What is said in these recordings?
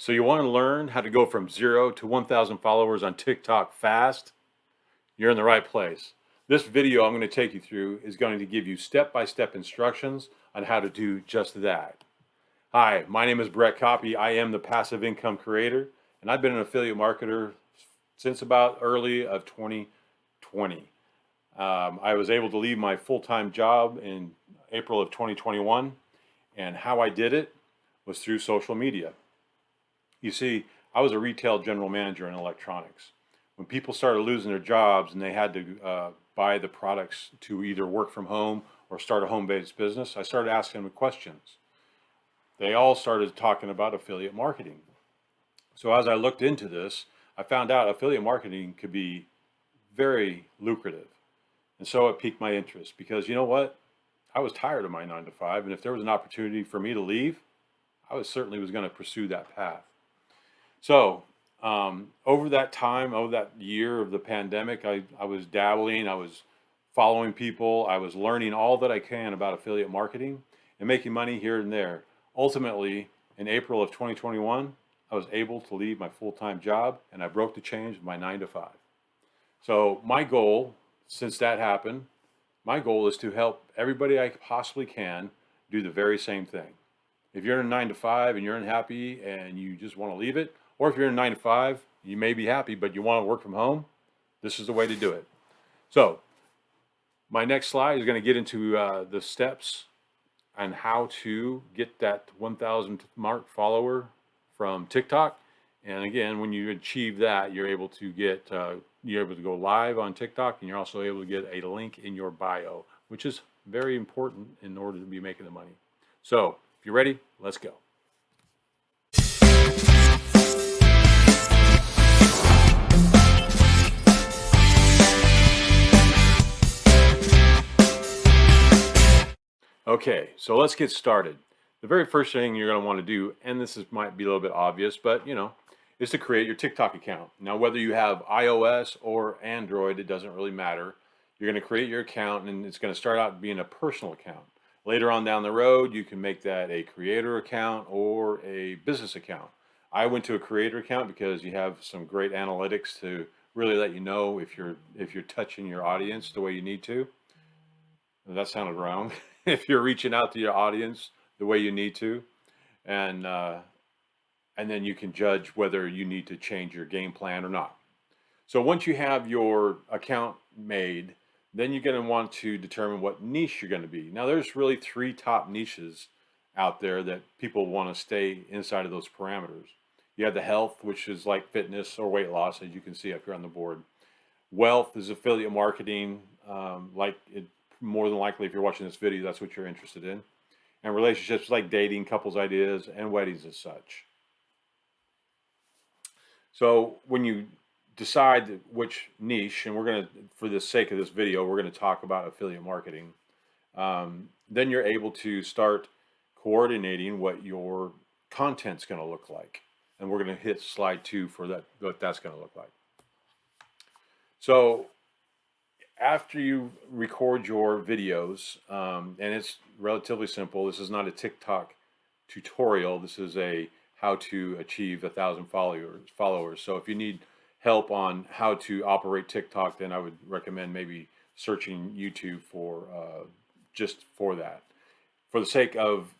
So you want to learn how to go from 0 to 1,000 followers on TikTok fast? You're in the right place. This video I'm going to take you through is going to give you step-by-step instructions on how to do just that. Hi, my name is Brett Copy. I am the passive income creator, and I've been an affiliate marketer since about early of 2020. I was able to leave my full-time job in April of 2021, and how I did it was through social media. You see, I was a retail general manager in electronics. When people started losing their jobs and they had to buy the products to either work from home or start a home-based business, I started asking them questions. They all started talking about affiliate marketing. So as I looked into this, I found out affiliate marketing could be very lucrative. And so it piqued my interest because you know what? I was tired of my 9 to 5, and if there was an opportunity for me to leave, I certainly was going to pursue that path. So over that time, over that year of the pandemic, I was dabbling, I was following people, I was learning all that I can about affiliate marketing and making money here and there. Ultimately, in April of 2021, I was able to leave my full-time job and I broke the chains of my 9 to 5. So my goal, since that happened, my goal is to help everybody I possibly can do the very same thing. If you're in a 9 to 5 and you're unhappy and you just want to leave it, or if you're in a 9 to 5, you may be happy, but you want to work from home, this is the way to do it. So my next slide is going to get into the steps on how to get that 1,000 mark follower from TikTok. And again, when you achieve that, you're able to go live on TikTok, and you're also able to get a link in your bio, which is very important in order to be making the money. So if you're ready, let's go. Okay, so let's get started. The very first thing you're going to want to do, and might be a little bit obvious, but is to create your TikTok account. Now, whether you have iOS or Android, it doesn't really matter. You're going to create your account, and it's going to start out being a personal account. Later on down the road, you can make that a creator account or a business account. I went to a creator account because you have some great analytics to really let you know if you're touching your audience the way you need to. That sounded wrong. If you're reaching out to your audience the way you need to, and then you can judge whether you need to change your game plan or not. So once you have your account made, then you're going to want to determine what niche you're going to be. Now, there's really 3 top niches out there that people want to stay inside of those parameters. You have the health, which is like fitness or weight loss, as you can see up here on the board. Wealth is affiliate marketing, more than likely, if you're watching this video, that's what you're interested in. And relationships like dating, couples ideas, and weddings as such. So when you decide which niche, and we're going to, for the sake of this video, we're going to talk about affiliate marketing, then you're able to start coordinating what your content's going to look like. And we're going to hit slide 2 for that, what that's going to look like. So after you record your videos, and it's relatively simple. This is not a TikTok tutorial. This is a how to achieve 1,000 followers. So if you need help on how to operate TikTok, then I would recommend maybe searching YouTube for just for that. For the sake of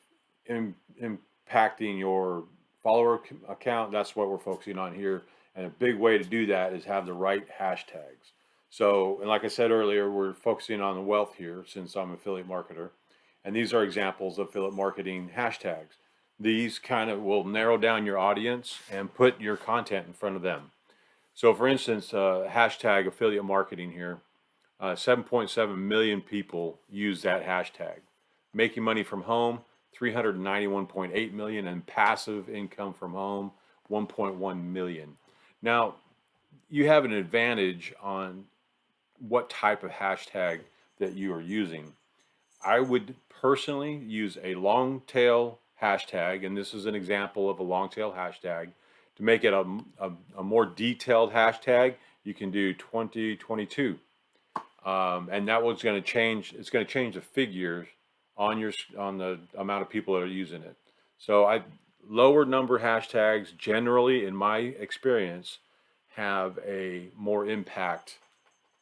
impacting your follower account, that's what we're focusing on here. And a big way to do that is have the right hashtags. So, and like I said earlier, we're focusing on the wealth here since I'm an affiliate marketer. And these are examples of affiliate marketing hashtags. These kind of will narrow down your audience and put your content in front of them. So for instance, hashtag affiliate marketing here, 7.7 million people use that hashtag. Making money from home, 391.8 million, and passive income from home, 1.1 million. Now, you have an advantage on what type of hashtag that you are using. I would personally use a long tail hashtag, and this is an example of a long tail hashtag. To make it a more detailed hashtag, you can do 2022, and that was going to change. It's going to change the figures on the amount of people that are using it. So lower number hashtags generally, in my experience, have a more impact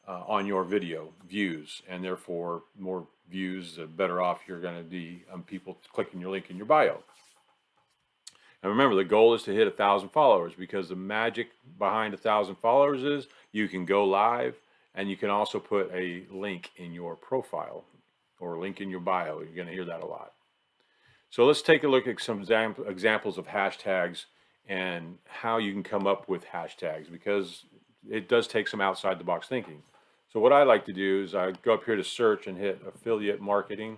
on your video views, and therefore more views, the better off you're going to be on people clicking your link in your bio. And remember, the goal is to hit 1,000 followers, because the magic behind 1,000 followers is you can go live, and you can also put a link in your profile or a link in your bio. You're going to hear that a lot. So let's take a look at some examples of hashtags and how you can come up with hashtags, because it does take some outside the box thinking. So what I like to do is I go up here to search and hit affiliate marketing.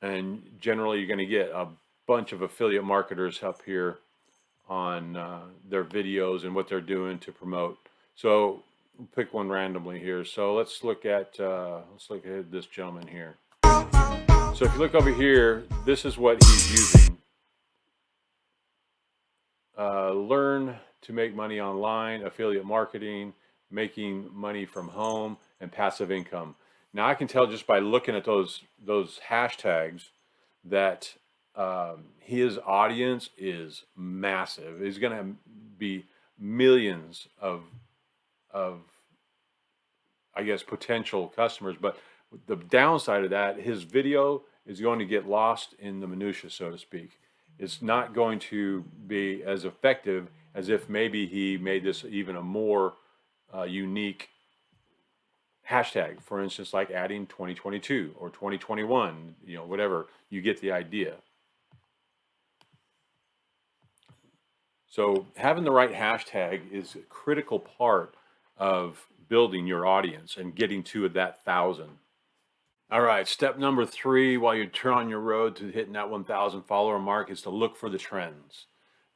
And generally you're going to get a bunch of affiliate marketers up here on their videos and what they're doing to promote. So we'll pick one randomly here. So let's look at this gentleman here. So if you look over here, this is what he's using. Learn to make money online, affiliate marketing, making money from home, and passive income. Now I can tell just by looking at those hashtags that his audience is massive. He's going to be millions of I guess potential customers. But the downside of that, his video is going to get lost in the minutia, so to speak. It's not going to be as effective as if maybe he made this even a more unique hashtag, for instance, like adding 2022 or 2021, whatever. You get the idea. So having the right hashtag is a critical part of building your audience and getting to that 1,000. All right, step number 3 while you're on your road to hitting that 1,000 follower mark is to look for the trends.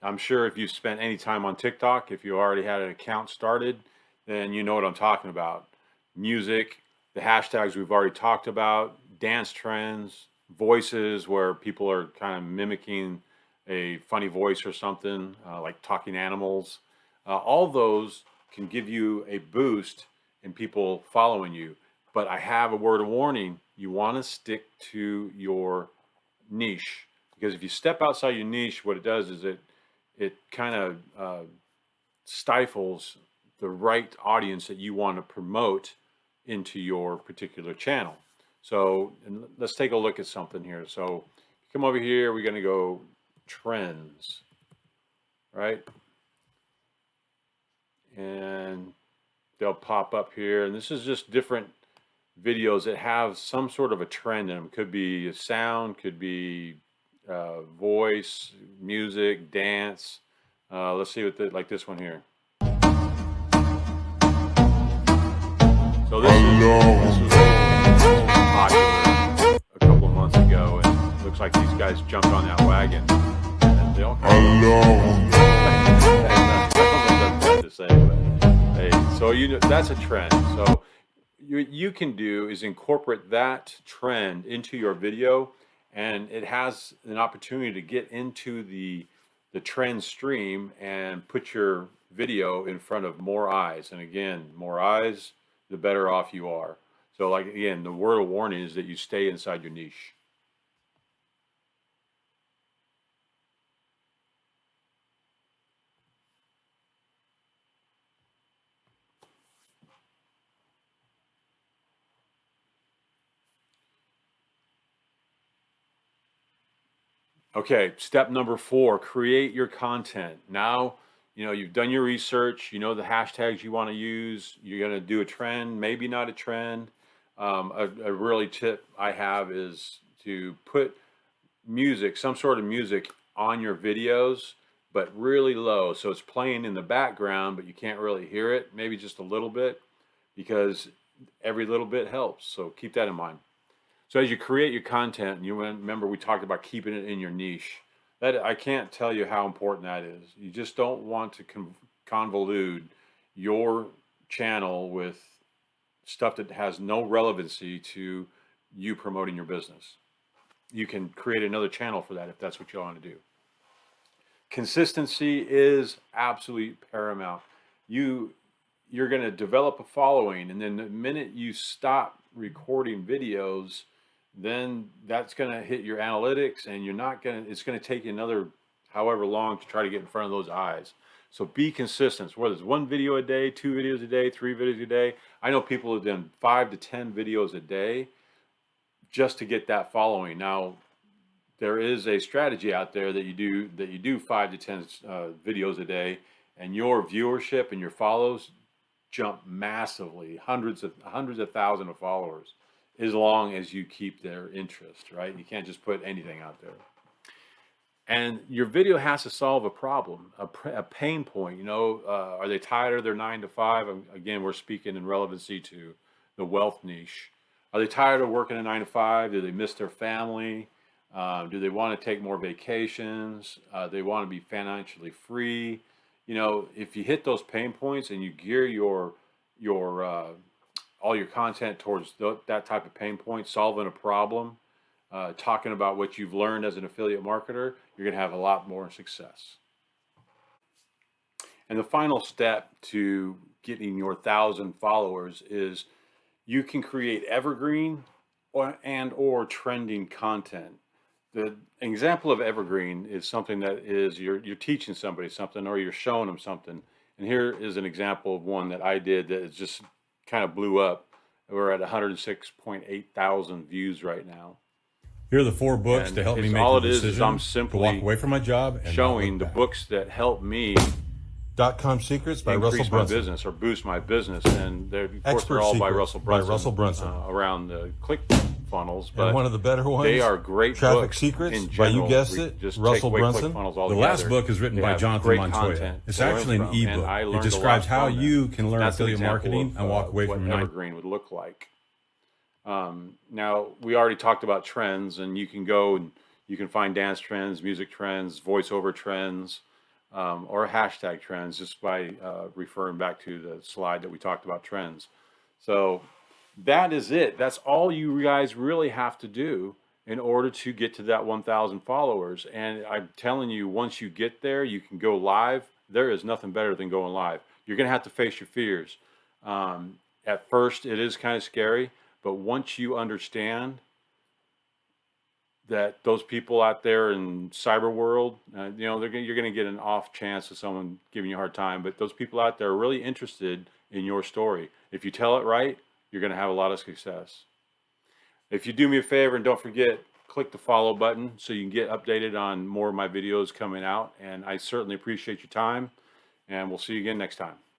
I'm sure if you've spent any time on TikTok, if you already had an account started, then you know what I'm talking about. Music, the hashtags we've already talked about, dance trends, voices where people are kind of mimicking a funny voice or something, like talking animals. All those can give you a boost in people following you. But I have a word of warning. You want to stick to your niche, because if you step outside your niche, what it does is it kind of stifles the right audience that you want to promote into your particular channel. So let's take a look at something here. So come over here, we're going to go trends, right? And they'll pop up here, and this is just different videos that have some sort of a trend in them. Could be a sound, could be voice, music, dance. Let's see what like this one here. So this was popular a couple of months ago, and it looks like these guys jumped on that wagon. And they all kind of I don't know what that's to say, but hey, so that's a trend. So you can do is incorporate that trend into your video, and it has an opportunity to get into the trend stream and put your video in front of more eyes. And again, more eyes, the better off you are. So like, again, the word of warning is that you stay inside your niche. Okay, step number 4, create your content. Now, you've done your research, you know the hashtags you want to use, you're going to do a trend, maybe not a trend. A really tip I have is to put music, some sort of music on your videos, but really low. So it's playing in the background, but you can't really hear it, maybe just a little bit, because every little bit helps. So keep that in mind. So as you create your content, and you remember we talked about keeping it in your niche. That I can't tell you how important that is. You just don't want to convolute your channel with stuff that has no relevancy to you promoting your business. You can create another channel for that if that's what you want to do. Consistency is absolutely paramount. You're going to develop a following, and then the minute you stop recording videos, then that's going to hit your analytics, and you're not going to, it's going to take you another however long to try to get in front of those eyes. So be consistent, whether it's one video a day, 2 videos a day, 3 videos a day. I know people have done 5 to 10 videos a day just to get that following. Now, there is a strategy out there that you do 5 to 10 videos a day, and your viewership and your follows jump massively, hundreds of thousands of followers, as long as you keep their interest, right? You can't just put anything out there. And your video has to solve a problem, a pain point. Are they tired of their 9 to 5? Again, we're speaking in relevancy to the wealth niche. Are they tired of working a 9 to 5? Do they miss their family? Do they want to take more vacations? They want to be financially free. If you hit those pain points and you gear your all your content towards that type of pain point, solving a problem, talking about what you've learned as an affiliate marketer, you're going to have a lot more success. And the final step to getting your 1,000 followers is you can create evergreen or trending content. The example of evergreen is something that is you're teaching somebody something, or you're showing them something. And here is an example of one that I did that is just kind of blew up. We're at 106.8 thousand views right now. Here are the 4 books to help me make the decision I'm to simply walk away from my job and showing the books that help me .com Secrets by Russell increase my Brunson. business or boost my business, and they're, of course, Expert they're all by Secrets Russell by Brunson, Russell Brunson. Around the click funnels, but And one of the better ones, they are great Traffic books Secrets in by, general. you guessed it, Just Russell take away Brunson. ClickFunnels The altogether. last book is written They by have Jonathan great Montoya. content It's to learn actually an from, and ebook. I It learned a describes lot how from you that. can learn That's an affiliate example marketing of, and walk away what from your Evergreen would look like. Now, we already talked about trends, and you can go and you can find dance trends, music trends, voiceover trends, or hashtag trends, just by referring back to the slide that we talked about trends. So that is it. That's all you guys really have to do in order to get to that 1,000 followers. And I'm telling you, once you get there, you can go live. There is nothing better than going live. You're going to have to face your fears. At first, it is kind of scary, but once you understand that those people out there in cyber world, you're going to get an off chance of someone giving you a hard time, but those people out there are really interested in your story. If you tell it right, you're going to have a lot of success. If you do me a favor and don't forget, click the follow button so you can get updated on more of my videos coming out. And I certainly appreciate your time, and we'll see you again next time.